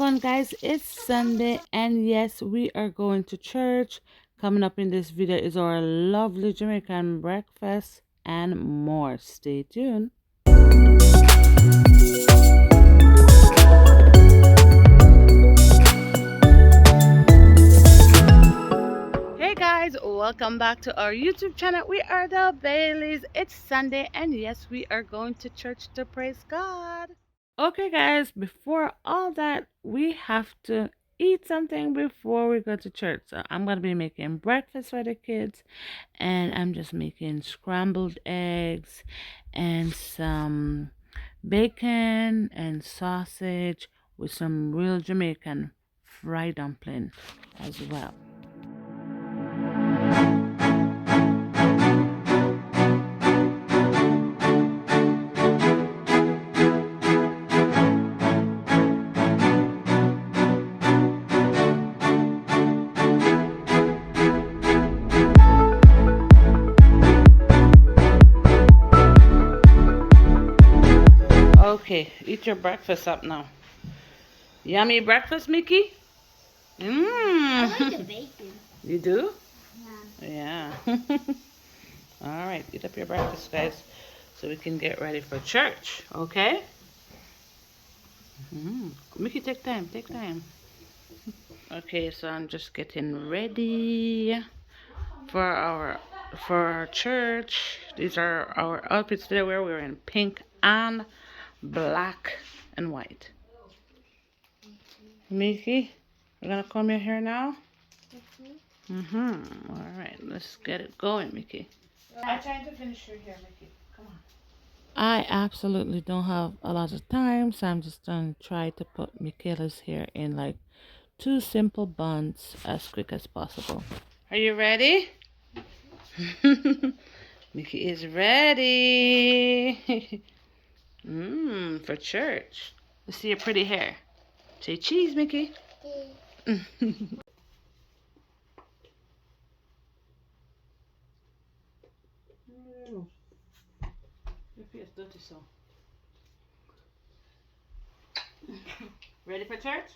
on, guys, it's Sunday, and yes, we are going to church. Coming up in this video is our lovely Jamaican breakfast and more. Stay tuned. Hey guys, welcome back to our YouTube channel. We are the Baileys. It's Sunday, and yes, we are going to church to praise God. Okay, guys, before all that, we have to eat something before we go to church. So I'm going to be making breakfast for the kids, and I'm just making scrambled eggs and some bacon and sausage with some real Jamaican fried dumpling as well. Okay, eat your breakfast up now. Yummy breakfast, Mickey? I like the bacon. You do? Yeah. Yeah. All right, eat up your breakfast, guys, so we can get ready for church, okay? Mickey, take time, take time. Okay, so I'm just getting ready for our church. These are our outfits today. We're wearing pink and black and white. Mickey, you're gonna comb your hair now? All right, let's get it going, Mickey. I'm trying to finish your hair, Mickey. Come on. I absolutely don't have a lot of time, so I'm just gonna try to put Michaela's hair in like 2 simple buns as quick as possible. Are you ready? Mickey is ready. For church. Let's see your pretty hair. Say cheese, Mickey. Your face dirty so. Ready for church?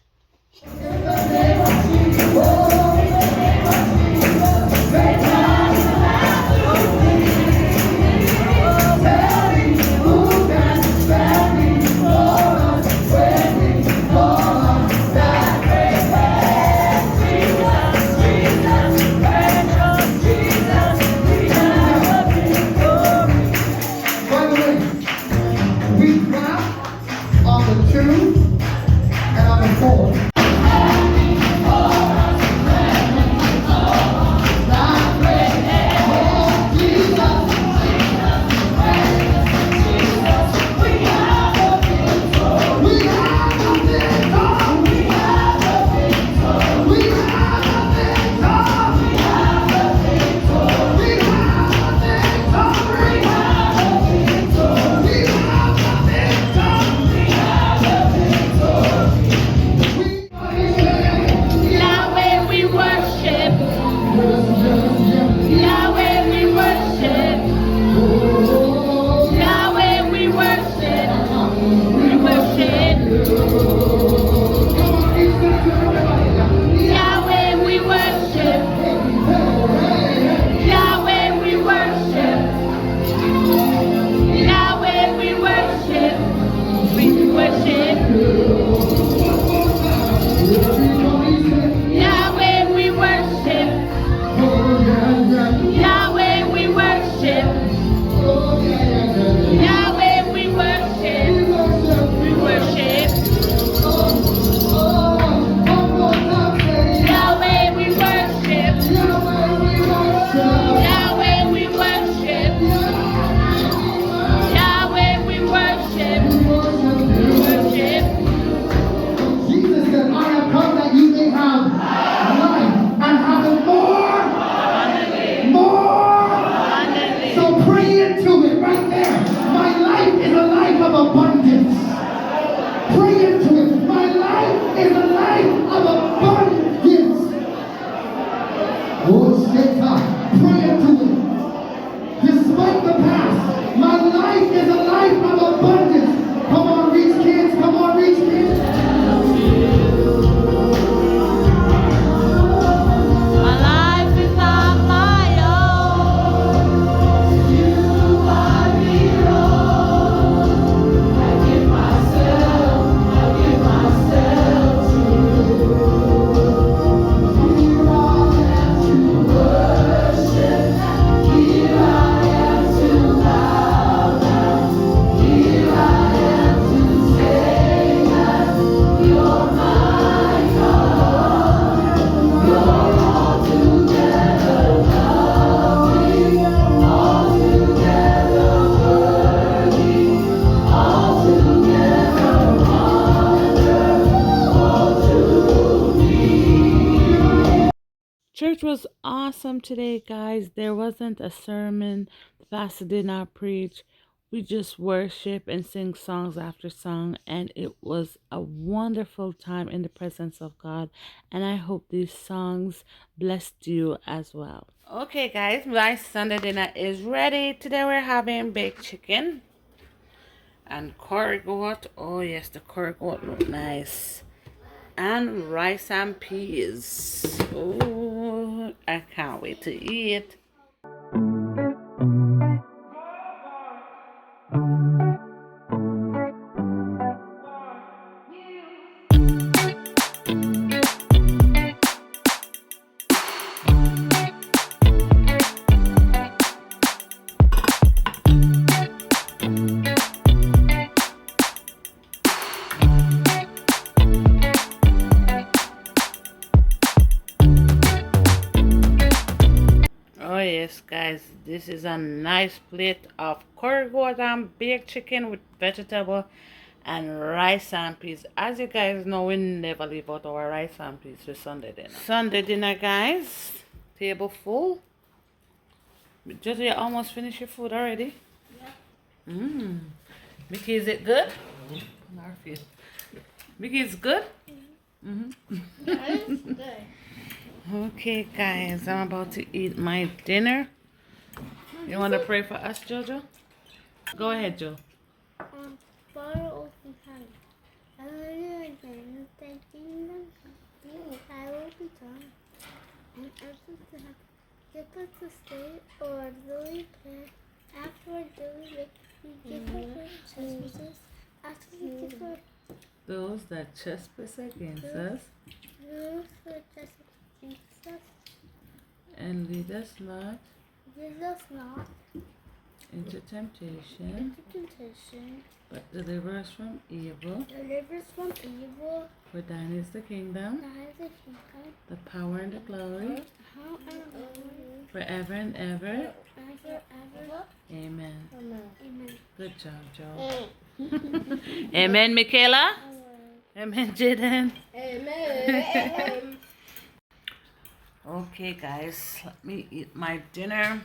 Church was awesome today, guys. There wasn't a sermon. The pastor did not preach. We just worship and sing songs after song, and it was a wonderful time in the presence of God. And I hope these songs blessed you as well. Okay, guys, my Sunday dinner is ready. Today we're having baked chicken and curry goat. Oh yes, the curry goat look nice. And rice and peas. Oh, I can't wait to eat. Oh yes, guys, this is a nice plate of curry goat and baked chicken with vegetable and rice and peas. As you guys know, we never leave out our rice and peas for Sunday dinner. Sunday dinner, guys. Table full. Just you almost finished your food already. Yeah. Mickey, is it good? Mickey, is good? Yeah, it's good. Okay, guys, I'm about to eat my dinner. You want to pray for us, Jojo? Go ahead, Joe. Father, open heaven. Hallelujah, again. Thy kingdom come. Thy will be done. And earth as it hath. Give us this day our daily bread. After our daily bread, we give us our trespasses. After we give our Those that trespass against us, those who trespass against us, and lead us not lead us not into temptation, into temptation, but deliver us from evil. deliver us from evil. For thine is the kingdom, Thy is the kingdom, the power, and the glory, how and glory, forever and ever. and forever. Amen. Amen. Good job, Joe. Amen, Michaela. Amen, Jaden. Amen. Okay, guys, let me eat my dinner.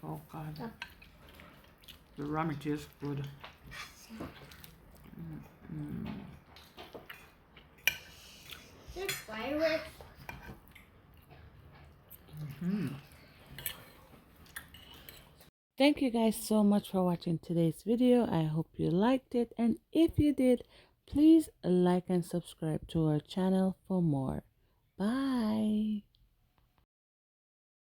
Oh, God. The ramen tastes good. There's fireworks. Thank you guys so much for watching today's video. I hope you liked it, and if you did, please like and subscribe to our channel for more.